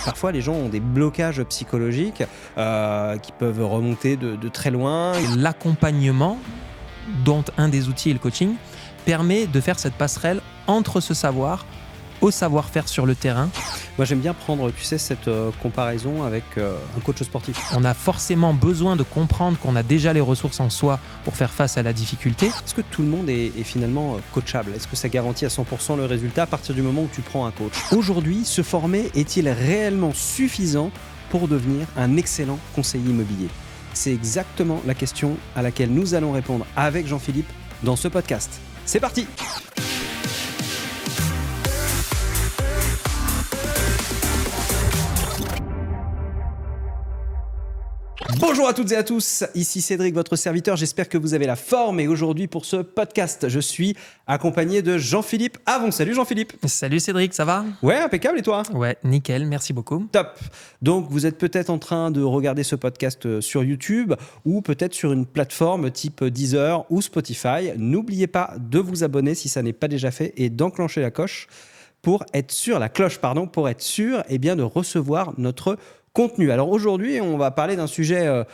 Parfois, les gens ont des blocages psychologiques qui peuvent remonter de très loin. L'accompagnement, dont un des outils est le coaching, permet de faire cette passerelle entre ce savoir au savoir-faire sur le terrain. Moi, j'aime bien prendre, cette comparaison avec un coach sportif. On a forcément besoin de comprendre qu'on a déjà les ressources en soi pour faire face à la difficulté. Est-ce que tout le monde est finalement coachable? Est-ce que ça garantit à 100% le résultat à partir du moment où tu prends un coach? Aujourd'hui, se former est-il réellement suffisant pour devenir un excellent conseiller immobilier? C'est exactement la question à laquelle nous allons répondre avec Jean-Philippe dans ce podcast. C'est parti! Bonjour à toutes et à tous, ici Cédric, votre serviteur, j'espère que vous avez la forme et aujourd'hui pour ce podcast, je suis accompagné de Jean-Philippe Avon. Salut Jean-Philippe. Salut Cédric, ça va? Ouais, impeccable, et toi? Ouais, nickel, merci beaucoup. Top. Donc vous êtes peut-être en train de regarder ce podcast sur YouTube ou peut-être sur une plateforme type Deezer ou Spotify. N'oubliez pas de vous abonner si ça n'est pas déjà fait et d'enclencher la cloche pour être sûr de recevoir notre contenu. Alors aujourd'hui, on va parler d'un sujet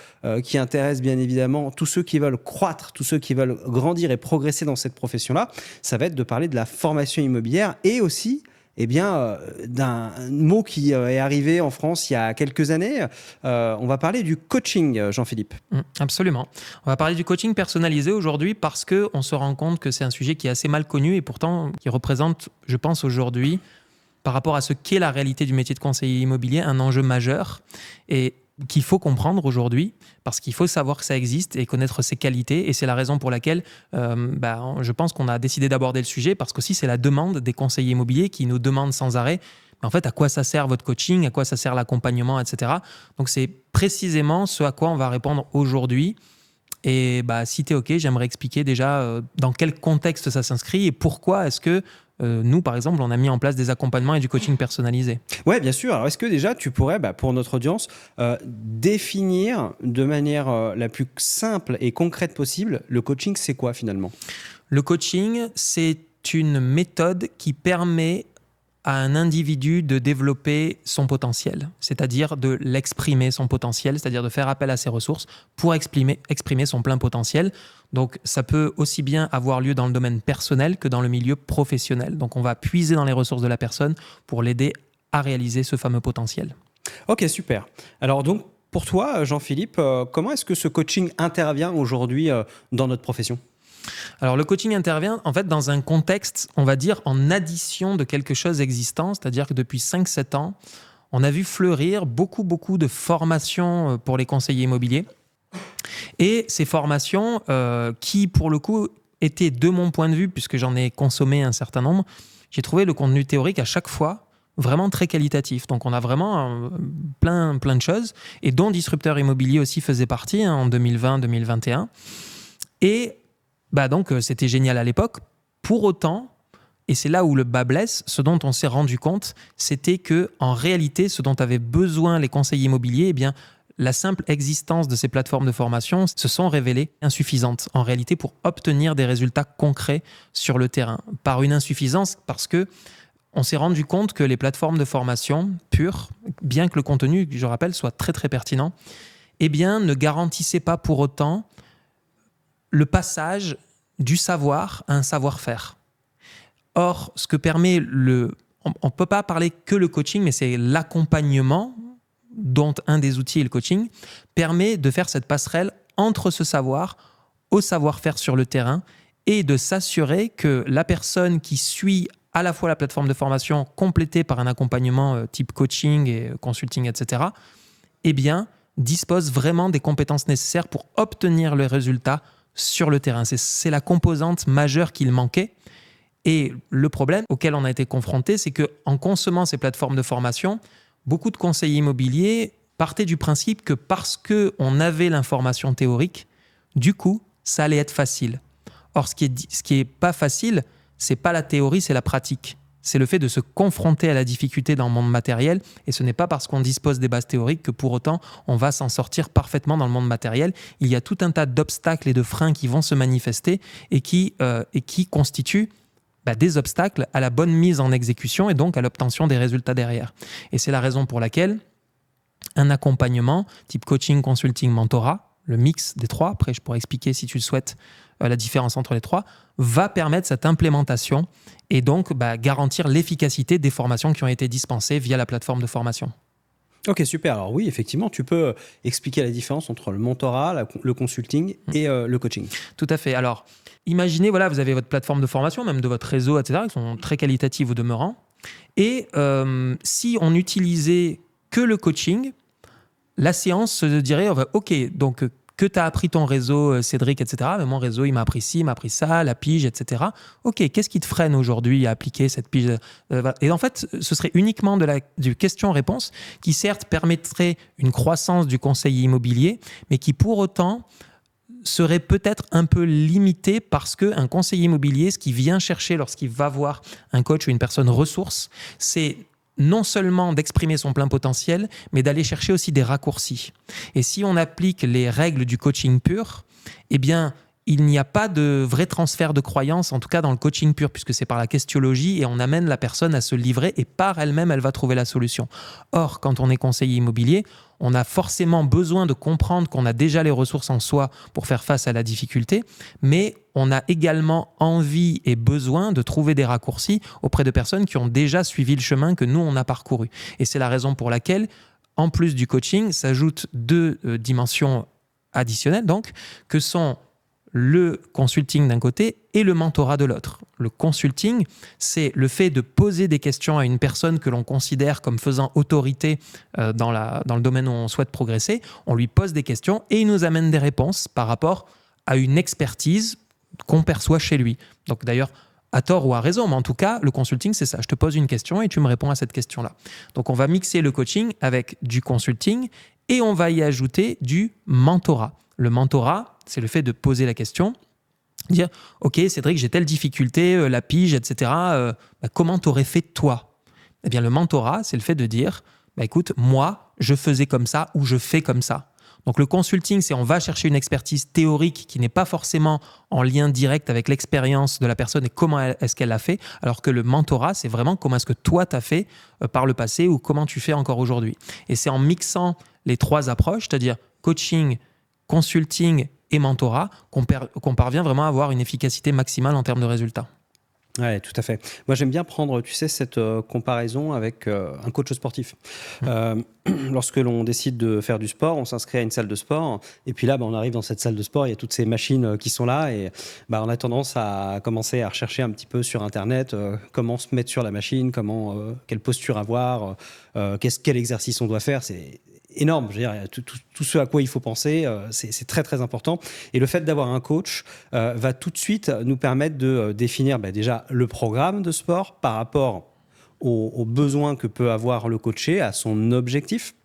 qui intéresse bien évidemment tous ceux qui veulent croître, tous ceux qui veulent grandir et progresser dans cette profession-là. Ça va être de parler de la formation immobilière et aussi d'un mot qui est arrivé en France il y a quelques années. On va parler du coaching, Jean-Philippe. Absolument. On va parler du coaching personnalisé aujourd'hui parce qu'on se rend compte que c'est un sujet qui est assez mal connu et pourtant qui représente, je pense aujourd'hui, par rapport à ce qu'est la réalité du métier de conseiller immobilier, un enjeu majeur et qu'il faut comprendre aujourd'hui parce qu'il faut savoir que ça existe et connaître ses qualités. Et c'est la raison pour laquelle je pense qu'on a décidé d'aborder le sujet parce qu'aussi c'est la demande des conseillers immobiliers qui nous demandent sans arrêt en fait à quoi ça sert votre coaching, à quoi ça sert l'accompagnement, etc. Donc c'est précisément ce à quoi on va répondre aujourd'hui. Et si tu es OK, j'aimerais expliquer déjà dans quel contexte ça s'inscrit et pourquoi est-ce que nous, par exemple, on a mis en place des accompagnements et du coaching personnalisé. Oui, bien sûr. Alors, est-ce que déjà, tu pourrais, pour notre audience, définir de manière la plus simple et concrète possible, le coaching, c'est quoi finalement? Le coaching, c'est une méthode qui permet à un individu de développer son potentiel, c'est-à-dire de l'exprimer son potentiel, c'est-à-dire de faire appel à ses ressources pour exprimer son plein potentiel. Donc, ça peut aussi bien avoir lieu dans le domaine personnel que dans le milieu professionnel. Donc, on va puiser dans les ressources de la personne pour l'aider à réaliser ce fameux potentiel. Ok, super. Alors donc, pour toi, Jean-Philippe, comment est-ce que ce coaching intervient aujourd'hui dans notre profession ? Alors, le coaching intervient en fait dans un contexte, on va dire, en addition de quelque chose existant, c'est-à-dire que depuis 5-7 ans, on a vu fleurir beaucoup de formations pour les conseillers immobiliers. Et ces formations qui, pour le coup, étaient, de mon point de vue, puisque j'en ai consommé un certain nombre, j'ai trouvé le contenu théorique à chaque fois vraiment très qualitatif. Donc, on a vraiment plein de choses, et dont Disrupteur Immobilier aussi faisait partie en 2020-2021. Et donc, c'était génial à l'époque. Pour autant, et c'est là où le bas blesse, ce dont on s'est rendu compte, c'était qu'en réalité, ce dont avaient besoin les conseillers immobiliers, la simple existence de ces plateformes de formation se sont révélées insuffisantes, en réalité, pour obtenir des résultats concrets sur le terrain. Par une insuffisance, parce que on s'est rendu compte que les plateformes de formation pures, bien que le contenu, je rappelle, soit très très pertinent, ne garantissaient pas pour autant le passage du savoir à un savoir-faire. Or, ce que permet on ne peut pas parler que le coaching, mais c'est l'accompagnement, dont un des outils est le coaching, permet de faire cette passerelle entre ce savoir au savoir-faire sur le terrain et de s'assurer que la personne qui suit à la fois la plateforme de formation complétée par un accompagnement type coaching et consulting, etc., dispose vraiment des compétences nécessaires pour obtenir le résultat sur le terrain. C'est la composante majeure qu'il manquait. Et le problème auquel on a été confronté, c'est qu'en consommant ces plateformes de formation, beaucoup de conseillers immobiliers partaient du principe que parce qu'on avait l'information théorique, du coup, ça allait être facile. Or, ce qui est pas facile, c'est pas la théorie, c'est la pratique. C'est le fait de se confronter à la difficulté dans le monde matériel, et ce n'est pas parce qu'on dispose des bases théoriques que pour autant on va s'en sortir parfaitement dans le monde matériel. Il y a tout un tas d'obstacles et de freins qui vont se manifester et qui constituent des obstacles à la bonne mise en exécution et donc à l'obtention des résultats derrière. Et c'est la raison pour laquelle un accompagnement type coaching, consulting, mentorat, le mix des trois, après je pourrais expliquer si tu le souhaites la différence entre les trois, va permettre cette implémentation et donc garantir l'efficacité des formations qui ont été dispensées via la plateforme de formation. Ok, super. Alors oui, effectivement, tu peux expliquer la différence entre le mentorat, le consulting et le coaching. Tout à fait. Alors, imaginez, vous avez votre plateforme de formation, même de votre réseau, etc., qui sont très qualitatives au demeurant. Et si on utilisait que le coaching, la séance se dirait, ok, donc que tu as appris ton réseau, Cédric, etc. Mais mon réseau, il m'a appris ci, il m'a appris ça, la pige, etc. Ok, qu'est-ce qui te freine aujourd'hui à appliquer cette pige Et en fait, ce serait uniquement du question-réponse qui, certes, permettrait une croissance du conseil immobilier, mais qui, pour autant, serait peut-être un peu limité parce qu'un conseiller immobilier, ce qu'il vient chercher lorsqu'il va voir un coach ou une personne ressource, c'est non seulement d'exprimer son plein potentiel, mais d'aller chercher aussi des raccourcis. Et si on applique les règles du coaching pur, eh bien, il n'y a pas de vrai transfert de croyance, en tout cas dans le coaching pur, puisque c'est par la questiologie et on amène la personne à se livrer et par elle-même, elle va trouver la solution. Or, quand on est conseiller immobilier, on a forcément besoin de comprendre qu'on a déjà les ressources en soi pour faire face à la difficulté, mais on a également envie et besoin de trouver des raccourcis auprès de personnes qui ont déjà suivi le chemin que nous, on a parcouru. Et c'est la raison pour laquelle, en plus du coaching, s'ajoutent deux dimensions additionnelles, donc, que sont le consulting d'un côté et le mentorat de l'autre. Le consulting, c'est le fait de poser des questions à une personne que l'on considère comme faisant autorité dans le domaine où on souhaite progresser. On lui pose des questions et il nous amène des réponses par rapport à une expertise qu'on perçoit chez lui. Donc d'ailleurs, à tort ou à raison, mais en tout cas, le consulting, c'est ça. Je te pose une question et tu me réponds à cette question-là. Donc on va mixer le coaching avec du consulting et on va y ajouter du mentorat. Le mentorat, c'est le fait de poser la question, dire « Ok, Cédric, j'ai telle difficulté, la pige, etc. Comment t'aurais fait toi ?» Eh bien, le mentorat, c'est le fait de dire « Écoute, moi, je faisais comme ça ou je fais comme ça. » Donc, le consulting, c'est on va chercher une expertise théorique qui n'est pas forcément en lien direct avec l'expérience de la personne et comment est-ce qu'elle l'a fait, alors que le mentorat, c'est vraiment comment est-ce que toi, tu as fait par le passé ou comment tu fais encore aujourd'hui. Et c'est en mixant les trois approches, c'est-à-dire coaching, consulting et mentorat, qu'on parvient vraiment à avoir une efficacité maximale en termes de résultats. Oui, tout à fait. Moi, j'aime bien prendre, tu sais, cette comparaison avec un coach sportif. Lorsque l'on décide de faire du sport, on s'inscrit à une salle de sport. Et puis là, on arrive dans cette salle de sport, il y a toutes ces machines qui sont là. Et on a tendance à commencer à rechercher un petit peu sur Internet comment se mettre sur la machine, quelle posture avoir, quel exercice on doit faire. C'est énorme. Je veux dire, tout ce à quoi il faut penser, c'est très, très important. Et le fait d'avoir un coach va tout de suite nous permettre de définir déjà le programme de sport par rapport aux besoins que peut avoir le coaché, à son objectif.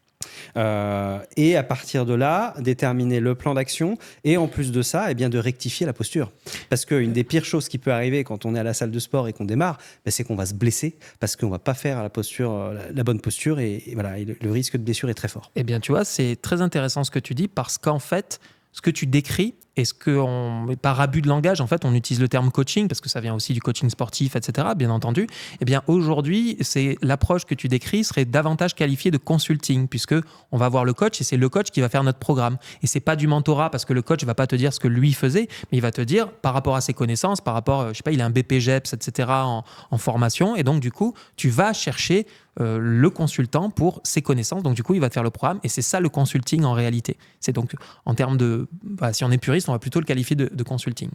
Et à partir de là, déterminer le plan d'action et en plus de ça, de rectifier la posture. Parce qu'une des pires choses qui peut arriver quand on est à la salle de sport et qu'on démarre, c'est qu'on va se blesser parce qu'on ne va pas faire la bonne posture et le risque de blessure est très fort. Eh bien, tu vois, c'est très intéressant ce que tu dis parce qu'en fait, ce que tu décris et ce qu'on, par abus de langage, en fait, on utilise le terme coaching parce que ça vient aussi du coaching sportif, etc., bien entendu. Eh bien, aujourd'hui, c'est l'approche que tu décris serait davantage qualifiée de consulting puisque on va voir le coach et c'est le coach qui va faire notre programme. Et c'est pas du mentorat parce que le coach va pas te dire ce que lui faisait, mais il va te dire par rapport à ses connaissances, par rapport, je sais pas, il a un BPGEPS, etc., en formation. Et donc, du coup, tu vas chercher le consultant pour ses connaissances. Donc, du coup, il va te faire le programme. Et c'est ça, le consulting, en réalité. C'est donc, en termes de... si on est puriste, on va plutôt le qualifier de consulting.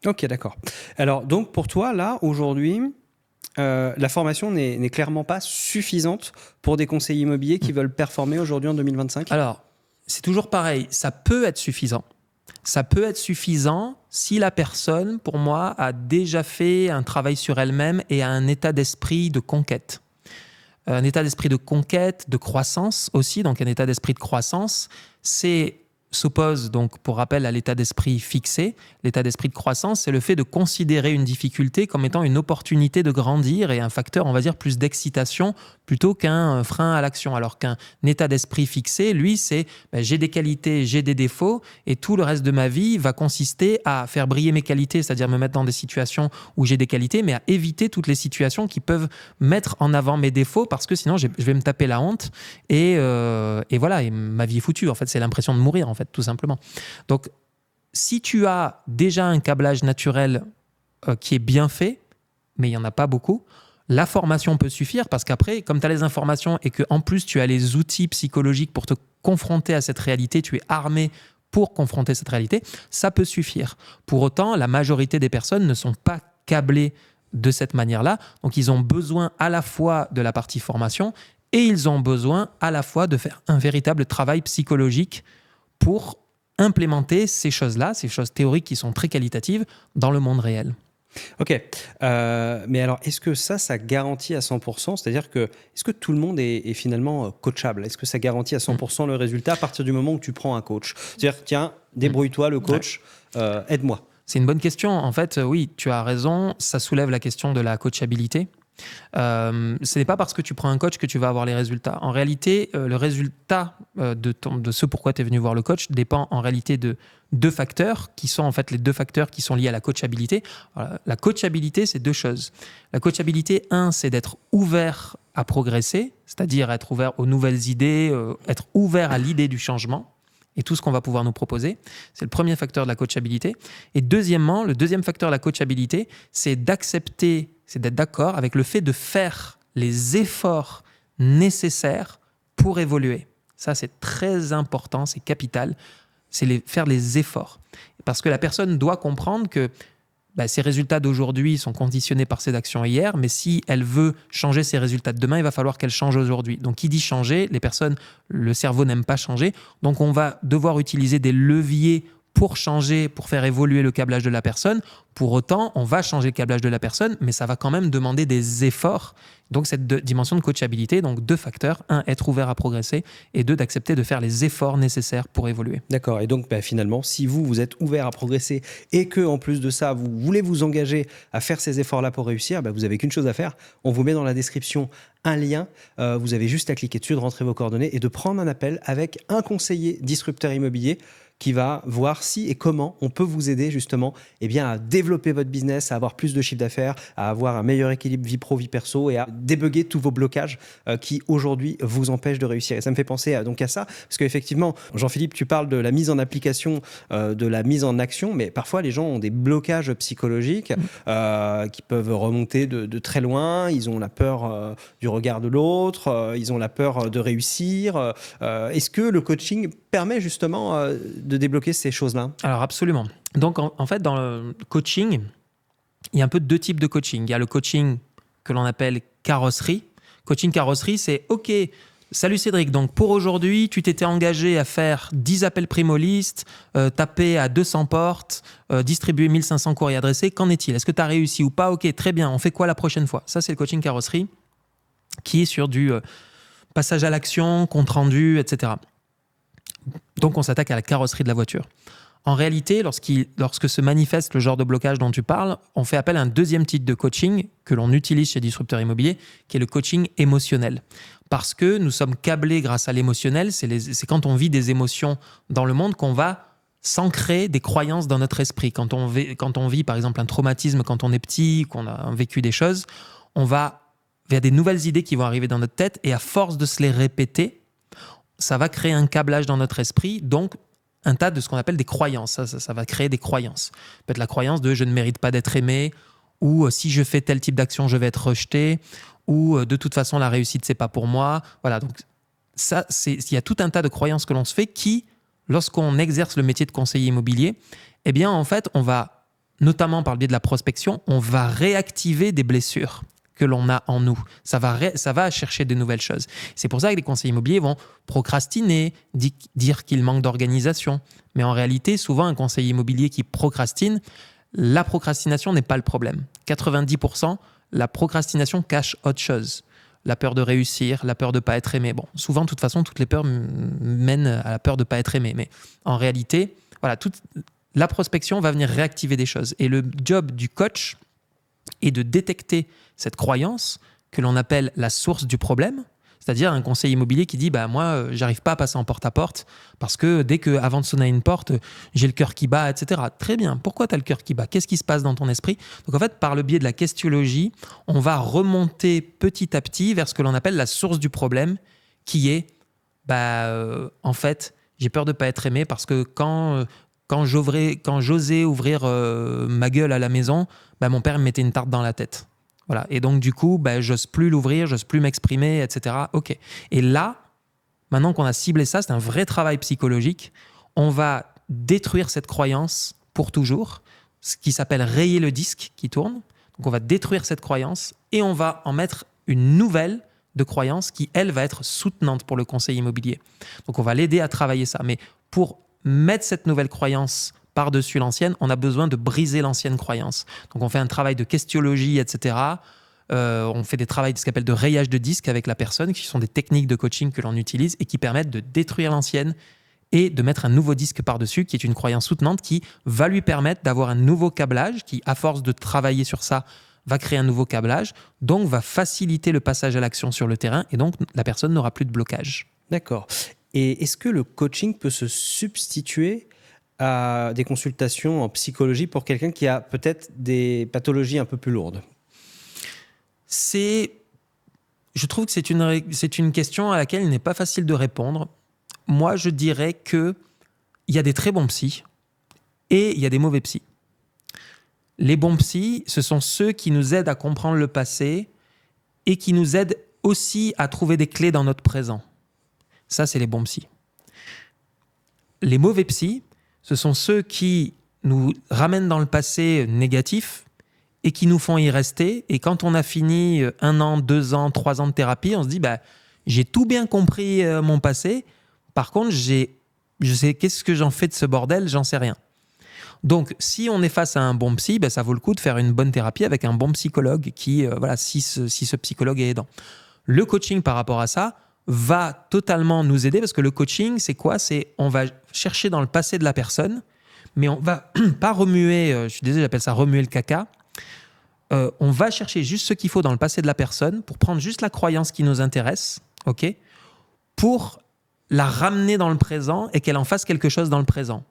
Ok, d'accord. Alors, donc, pour toi, là, aujourd'hui, la formation n'est clairement pas suffisante pour des conseillers immobiliers qui veulent performer aujourd'hui en 2025 ? Alors, c'est toujours pareil. Ça peut être suffisant. Ça peut être suffisant si la personne, pour moi, a déjà fait un travail sur elle-même et a un état d'esprit de conquête. Un état d'esprit de conquête, de croissance aussi, donc un état d'esprit de croissance, c'est s'oppose, donc pour rappel, à l'état d'esprit fixé. L'état d'esprit de croissance, c'est le fait de considérer une difficulté comme étant une opportunité de grandir et un facteur, on va dire, plus d'excitation plutôt qu'un frein à l'action. Alors qu'un état d'esprit fixé, lui, c'est j'ai des qualités, j'ai des défauts et tout le reste de ma vie va consister à faire briller mes qualités, c'est-à-dire me mettre dans des situations où j'ai des qualités, mais à éviter toutes les situations qui peuvent mettre en avant mes défauts parce que sinon je vais me taper la honte et voilà, et ma vie est foutue. En fait, c'est l'impression de mourir, en fait, tout simplement. Donc, si tu as déjà un câblage naturel qui est bien fait, mais il n'y en a pas beaucoup, la formation peut suffire parce qu'après, comme tu as les informations et qu'en plus tu as les outils psychologiques pour te confronter à cette réalité, tu es armé pour confronter cette réalité, ça peut suffire. Pour autant, la majorité des personnes ne sont pas câblées de cette manière-là. Donc, ils ont besoin à la fois de la partie formation et ils ont besoin à la fois de faire un véritable travail psychologique pour implémenter ces choses-là, ces choses théoriques qui sont très qualitatives dans le monde réel. Ok, mais alors est-ce que ça garantit à 100%, c'est-à-dire que est-ce que tout le monde est finalement coachable? Est-ce que ça garantit à 100% le résultat à partir du moment où tu prends un coach? C'est-à-dire, tiens, débrouille-toi le coach, aide-moi. C'est une bonne question. En fait, oui, tu as raison, ça soulève la question de la coachabilité. Ce n'est pas parce que tu prends un coach que tu vas avoir les résultats. En réalité, le résultat de ce pourquoi tu es venu voir le coach dépend en réalité de deux facteurs qui sont en fait les deux facteurs qui sont liés à la coachabilité. Voilà, la coachabilité, c'est deux choses. La coachabilité, c'est d'être ouvert à progresser, c'est-à-dire être ouvert aux nouvelles idées, être ouvert à l'idée du changement et tout ce qu'on va pouvoir nous proposer. C'est le premier facteur de la coachabilité. Et deuxièmement, le deuxième facteur de la coachabilité, c'est d'accepter, c'est d'être d'accord avec le fait de faire les efforts nécessaires pour évoluer. Ça, c'est très important, c'est capital. C'est faire les efforts. Parce que la personne doit comprendre que ses résultats d'aujourd'hui sont conditionnés par ses actions hier, mais si elle veut changer ses résultats de demain, il va falloir qu'elle change aujourd'hui. Donc, qui dit changer, les personnes, le cerveau n'aime pas changer. Donc, on va devoir utiliser des leviers pour changer, pour faire évoluer le câblage de la personne. Pour autant, on va changer le câblage de la personne, mais ça va quand même demander des efforts. Donc, cette dimension de coachabilité, donc deux facteurs. Un, être ouvert à progresser et deux, d'accepter de faire les efforts nécessaires pour évoluer. D'accord. Et donc, finalement, si vous êtes ouvert à progresser et que en plus de ça, vous voulez vous engager à faire ces efforts-là pour réussir, vous n'avez qu'une chose à faire. On vous met dans la description un lien. Vous avez juste à cliquer dessus, de rentrer vos coordonnées et de prendre un appel avec un conseiller disrupteur immobilier qui va voir si et comment on peut vous aider justement à développer votre business, à avoir plus de chiffre d'affaires, à avoir un meilleur équilibre vie pro, vie perso et à débugger tous vos blocages qui aujourd'hui vous empêchent de réussir. Et ça me fait penser à ça, parce qu'effectivement, Jean-Philippe, tu parles de la mise en application, de la mise en action, mais parfois les gens ont des blocages psychologiques qui peuvent remonter de très loin. Ils ont la peur du regard de l'autre, ils ont la peur de réussir. Est-ce que le coaching permet justement de débloquer ces choses-là? Alors absolument. Donc en fait, dans le coaching, il y a un peu deux types de coaching. Il y a le coaching que l'on appelle carrosserie. Coaching carrosserie, c'est OK, salut Cédric, donc pour aujourd'hui, tu t'étais engagé à faire 10 appels primo-list, taper à 200 portes, distribuer 1500 courriers adressés. Qu'en est-il? Est-ce que tu as réussi ou pas? OK, très bien, on fait quoi la prochaine fois? Ça, c'est le coaching carrosserie qui est sur du passage à l'action, compte rendu, etc. Donc, on s'attaque à la carrosserie de la voiture. En réalité, lorsque se manifeste le genre de blocage dont tu parles, on fait appel à un deuxième type de coaching que l'on utilise chez Disrupteur Immobilier, qui est le coaching émotionnel. Parce que nous sommes câblés grâce à l'émotionnel, c'est quand on vit des émotions dans le monde qu'on va s'ancrer des croyances dans notre esprit. Quand on vit, par exemple, un traumatisme quand on est petit, qu'on a vécu des choses, on va vers des nouvelles idées qui vont arriver dans notre tête et à force de se les répéter, ça va créer un câblage dans notre esprit, donc un tas de ce qu'on appelle des croyances. Ça va créer des croyances. Peut-être la croyance de « je ne mérite pas d'être aimé » ou « si je fais tel type d'action, je vais être rejeté » ou « de toute façon, la réussite, c'est pas pour moi ». Voilà, donc il y a tout un tas de croyances que l'on se fait qui, lorsqu'on exerce le métier de conseiller immobilier, en fait, on va, notamment par le biais de la prospection, on va réactiver des blessures que l'on a en nous. Ça va chercher de nouvelles choses. C'est pour ça que les conseillers immobiliers vont procrastiner, dire qu'il manque d'organisation. Mais en réalité, souvent, un conseiller immobilier qui procrastine, la procrastination n'est pas le problème. 90%, la procrastination cache autre chose. la peur de réussir, la peur de ne pas être aimé. Bon, souvent, de toute façon, toutes les peurs mènent à la peur de ne pas être aimé. Mais en réalité, voilà, la prospection va venir réactiver des choses. Et le job du coach est de détecter cette croyance que l'on appelle la source du problème. C'est-à-dire un conseiller immobilier qui dit moi, j'arrive pas à passer en porte-à-porte parce que dès qu'avant de sonner à une porte, j'ai le cœur qui bat, etc. Très bien. Pourquoi tu as le cœur qui bat? Qu'est-ce qui se passe dans ton esprit? Donc en fait, par le biais de la questiologie, on va remonter petit à petit vers ce que l'on appelle la source du problème, qui est en fait, j'ai peur de pas être aimé parce que quand j'osais ouvrir ma gueule à la maison, mon père me mettait une tarte dans la tête. Voilà. Et donc, du coup, j'ose plus l'ouvrir, j'ose plus m'exprimer, etc. OK. Et là, maintenant qu'on a ciblé ça, c'est un vrai travail psychologique. On va détruire cette croyance pour toujours, ce qui s'appelle rayer le disque qui tourne. Donc, on va détruire cette croyance et on va en mettre une nouvelle de croyance qui, elle, va être soutenante pour le conseil immobilier. Donc, on va l'aider à travailler ça. Mais pour mettre cette nouvelle croyance par-dessus l'ancienne, on a besoin de briser l'ancienne croyance. Donc, on fait un travail de questiologie, etc. On fait des travaux de ce qu'on appelle de rayage de disque avec la personne, qui sont des techniques de coaching que l'on utilise et qui permettent de détruire l'ancienne et de mettre un nouveau disque par-dessus, qui est une croyance soutenante qui va lui permettre d'avoir un nouveau câblage qui, à force de travailler sur ça, va créer un nouveau câblage, donc va faciliter le passage à l'action sur le terrain et donc la personne n'aura plus de blocage. D'accord. Et est-ce que le coaching peut se substituer à des consultations en psychologie pour quelqu'un qui a peut-être des pathologies un peu plus lourdes? Je trouve que c'est une question à laquelle il n'est pas facile de répondre. Moi, je dirais qu'il y a des très bons psys et il y a des mauvais psys. Les bons psys, ce sont ceux qui nous aident à comprendre le passé et qui nous aident aussi à trouver des clés dans notre présent. Ça, c'est les bons psys. Les mauvais psys, ce sont ceux qui nous ramènent dans le passé négatif et qui nous font y rester. Et quand on a fini 1 an, 2 ans, 3 ans de thérapie, on se dit j'ai tout bien compris mon passé. Par contre, je sais qu'est-ce que j'en fais de ce bordel, j'en sais rien. Donc, si on est face à un bon psy, ça vaut le coup de faire une bonne thérapie avec un bon psychologue qui, si ce psychologue est aidant. Le coaching par rapport à ça va totalement nous aider parce que le coaching, c'est quoi? On va chercher dans le passé de la personne, mais on va pas remuer, je suis désolé, j'appelle ça remuer le caca. On va chercher juste ce qu'il faut dans le passé de la personne pour prendre juste la croyance qui nous intéresse, ok, pour la ramener dans le présent et qu'elle en fasse quelque chose dans le présent.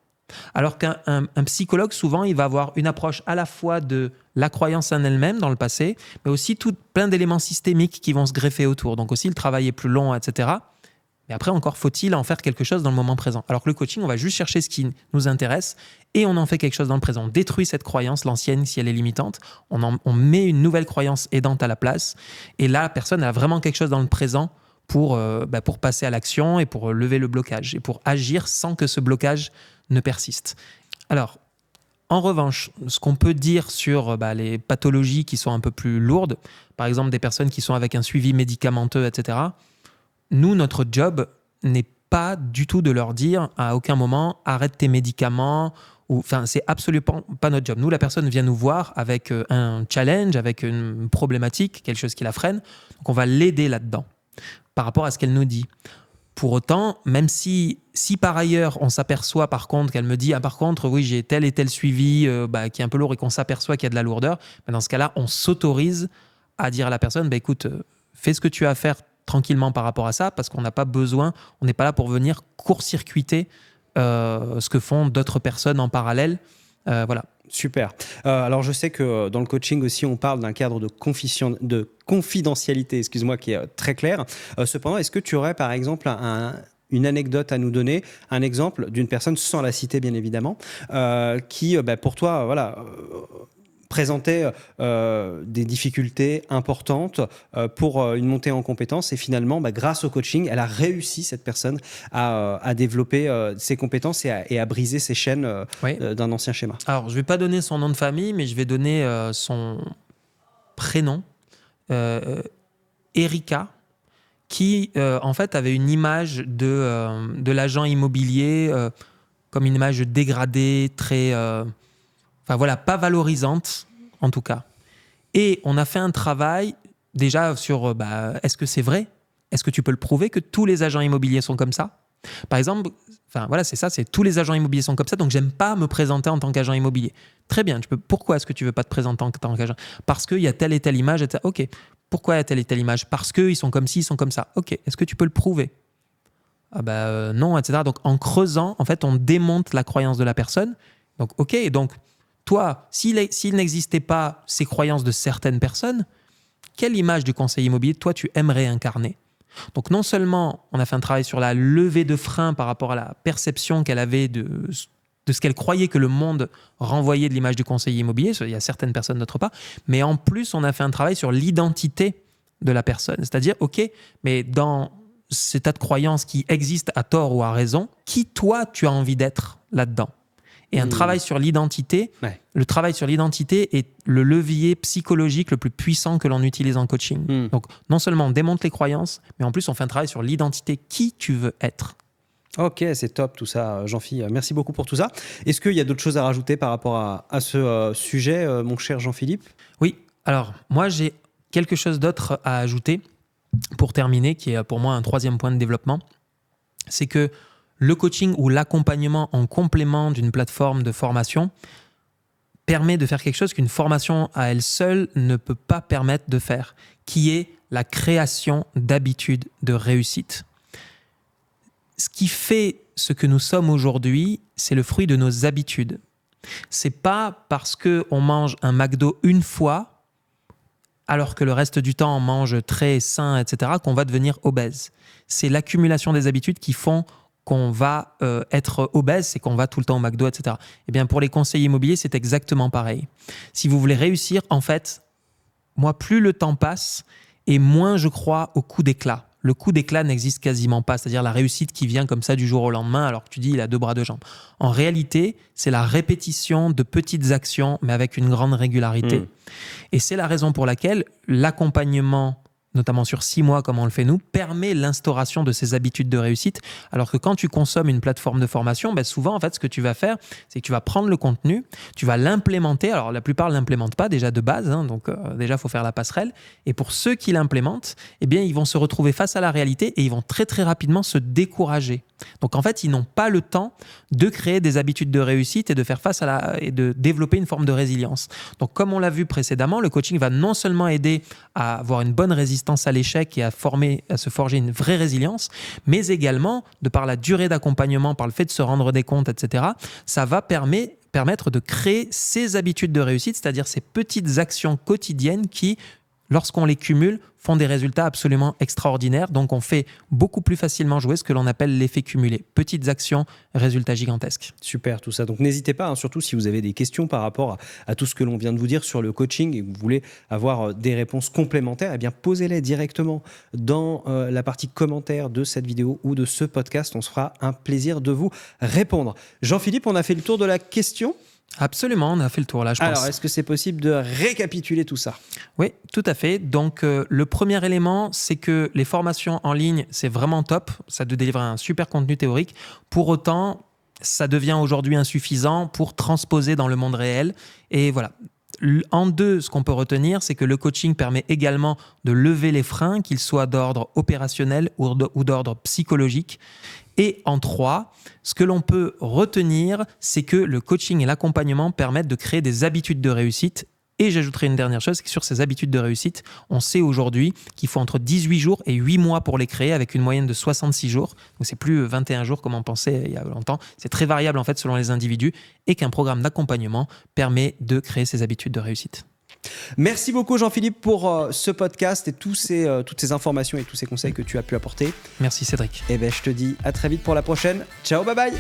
Alors qu'un psychologue, souvent, il va avoir une approche à la fois de la croyance en elle-même dans le passé, mais aussi plein d'éléments systémiques qui vont se greffer autour. Donc aussi, le travail est plus long, etc. Mais après, encore faut-il en faire quelque chose dans le moment présent. Alors que le coaching, on va juste chercher ce qui nous intéresse et on en fait quelque chose dans le présent. On détruit cette croyance, l'ancienne, si elle est limitante. On met une nouvelle croyance aidante à la place. Et là, la personne a vraiment quelque chose dans le présent pour passer à l'action et pour lever le blocage et pour agir sans que ce blocage ne persiste. Alors, en revanche, ce qu'on peut dire sur les pathologies qui sont un peu plus lourdes, par exemple des personnes qui sont avec un suivi médicamenteux, etc., nous, notre job n'est pas du tout de leur dire à aucun moment « arrête tes médicaments » c'est absolument pas notre job. Nous, la personne vient nous voir avec un challenge, avec une problématique, quelque chose qui la freine. Donc, on va l'aider là-dedans par rapport à ce qu'elle nous dit. Pour autant, même si par ailleurs, on s'aperçoit par contre qu'elle me dit « par contre, oui, j'ai tel et tel suivi qui est un peu lourd » et qu'on s'aperçoit qu'il y a de la lourdeur, dans ce cas-là, on s'autorise à dire à la personne « écoute, fais ce que tu as à faire tranquillement par rapport à ça parce qu'on n'a pas besoin, on n'est pas là pour venir court-circuiter ce que font d'autres personnes en parallèle. » Voilà. Super. Alors, je sais que dans le coaching aussi, on parle d'un cadre de confidentialité, excuse-moi, qui est très clair. Cependant, est-ce que tu aurais, par exemple, une anecdote à nous donner, un exemple d'une personne, sans la citer bien évidemment, qui, pour toi, présentait des difficultés importantes pour une montée en compétences et finalement, grâce au coaching, elle a réussi, cette personne, à développer ses compétences et à briser ses chaînes d'un ancien schéma. Alors, je ne vais pas donner son nom de famille, mais je vais donner son prénom, Erika, qui en fait avait une image de l'agent immobilier comme une image dégradée, très... pas valorisante, en tout cas. Et on a fait un travail déjà sur est-ce que c'est vrai? Est-ce que tu peux le prouver que tous les agents immobiliers sont comme ça? Par exemple, c'est ça, c'est tous les agents immobiliers sont comme ça, donc j'aime pas me présenter en tant qu'agent immobilier. Très bien, pourquoi est-ce que tu veux pas te présenter en tant qu'agent? Parce qu'il y a telle et telle image, etc. Ok. Pourquoi il y a telle et telle image? Parce qu'ils sont comme ci, ils sont comme ça. Ok. Est-ce que tu peux le prouver? Non, etc. Donc en creusant, en fait, on démonte la croyance de la personne. Donc ok, donc toi, s'il n'existait pas ces croyances de certaines personnes, quelle image du conseiller immobilier, toi, tu aimerais incarner? Donc non seulement on a fait un travail sur la levée de frein par rapport à la perception qu'elle avait de ce qu'elle croyait que le monde renvoyait de l'image du conseiller immobilier, il y a certaines personnes d'autres pas, mais en plus on a fait un travail sur l'identité de la personne. C'est-à-dire, ok, mais dans ces tas de croyances qui existent à tort ou à raison, qui toi tu as envie d'être là-dedans? Et un travail sur l'identité, le travail sur l'identité est le levier psychologique le plus puissant que l'on utilise en coaching. Donc, non seulement on démonte les croyances, mais en plus, on fait un travail sur l'identité, qui tu veux être. Ok, c'est top tout ça, Jean-Philippe. Merci beaucoup pour tout ça. Est-ce qu'il y a d'autres choses à rajouter par rapport à ce sujet, mon cher Jean-Philippe? Oui, alors moi, j'ai quelque chose d'autre à ajouter pour terminer, qui est pour moi un troisième point de développement. C'est que le coaching ou l'accompagnement en complément d'une plateforme de formation permet de faire quelque chose qu'une formation à elle seule ne peut pas permettre de faire, qui est la création d'habitudes de réussite. Ce qui fait ce que nous sommes aujourd'hui, c'est le fruit de nos habitudes. C'est pas parce qu'on mange un McDo une fois, alors que le reste du temps on mange très sain, etc., qu'on va devenir obèse. C'est l'accumulation des habitudes qui font qu'on va être obèse, c'est qu'on va tout le temps au McDo, etc. Eh bien, pour les conseillers immobiliers, c'est exactement pareil. Si vous voulez réussir, en fait, moi, plus le temps passe et moins je crois au coup d'éclat. Le coup d'éclat n'existe quasiment pas, c'est-à-dire la réussite qui vient comme ça du jour au lendemain alors que tu dis il a 2 bras 2 jambes. En réalité, c'est la répétition de petites actions mais avec une grande régularité. Et c'est la raison pour laquelle l'accompagnement, notamment sur 6 mois comme on le fait nous, permet l'instauration de ces habitudes de réussite. Alors que quand tu consommes une plateforme de formation, souvent, en fait, ce que tu vas faire, c'est que tu vas prendre le contenu, tu vas l'implémenter. Alors, la plupart ne l'implémentent pas déjà de base, donc déjà, il faut faire la passerelle. Et pour ceux qui l'implémentent, eh bien, ils vont se retrouver face à la réalité et ils vont très, très rapidement se décourager. Donc, en fait, ils n'ont pas le temps de créer des habitudes de réussite et de faire face et de développer une forme de résilience. Donc, comme on l'a vu précédemment, le coaching va non seulement aider à avoir une bonne résistance à l'échec et à se forger une vraie résilience, mais également, de par la durée d'accompagnement, par le fait de se rendre des comptes, etc., ça va permettre de créer ces habitudes de réussite, c'est-à-dire ces petites actions quotidiennes qui, lorsqu'on les cumule, font des résultats absolument extraordinaires. Donc, on fait beaucoup plus facilement jouer ce que l'on appelle l'effet cumulé. Petites actions, résultats gigantesques. Super, tout ça. Donc, n'hésitez pas, surtout si vous avez des questions par rapport à tout ce que l'on vient de vous dire sur le coaching et que vous voulez avoir des réponses complémentaires, eh bien, posez-les directement dans la partie commentaires de cette vidéo ou de ce podcast. On se fera un plaisir de vous répondre. Jean-Philippe, on a fait le tour de la question ? Absolument, on a fait le tour là, je pense. Alors, est-ce que c'est possible de récapituler tout ça? Oui, tout à fait. Donc, le premier élément, c'est que les formations en ligne, c'est vraiment top. Ça te délivre un super contenu théorique. Pour autant, ça devient aujourd'hui insuffisant pour transposer dans le monde réel. Et voilà. En 2, ce qu'on peut retenir, c'est que le coaching permet également de lever les freins, qu'ils soient d'ordre opérationnel ou d'ordre psychologique. Et en 3, ce que l'on peut retenir, c'est que le coaching et l'accompagnement permettent de créer des habitudes de réussite. Et j'ajouterai une dernière chose, c'est que sur ces habitudes de réussite, on sait aujourd'hui qu'il faut entre 18 jours et 8 mois pour les créer, avec une moyenne de 66 jours. Donc c'est plus 21 jours comme on pensait il y a longtemps. C'est très variable en fait selon les individus, et qu'un programme d'accompagnement permet de créer ces habitudes de réussite. Merci beaucoup Jean-Philippe pour ce podcast et toutes ces informations et tous ces conseils que tu as pu apporter. Merci Cédric. Et je te dis à très vite pour la prochaine. Ciao, bye bye.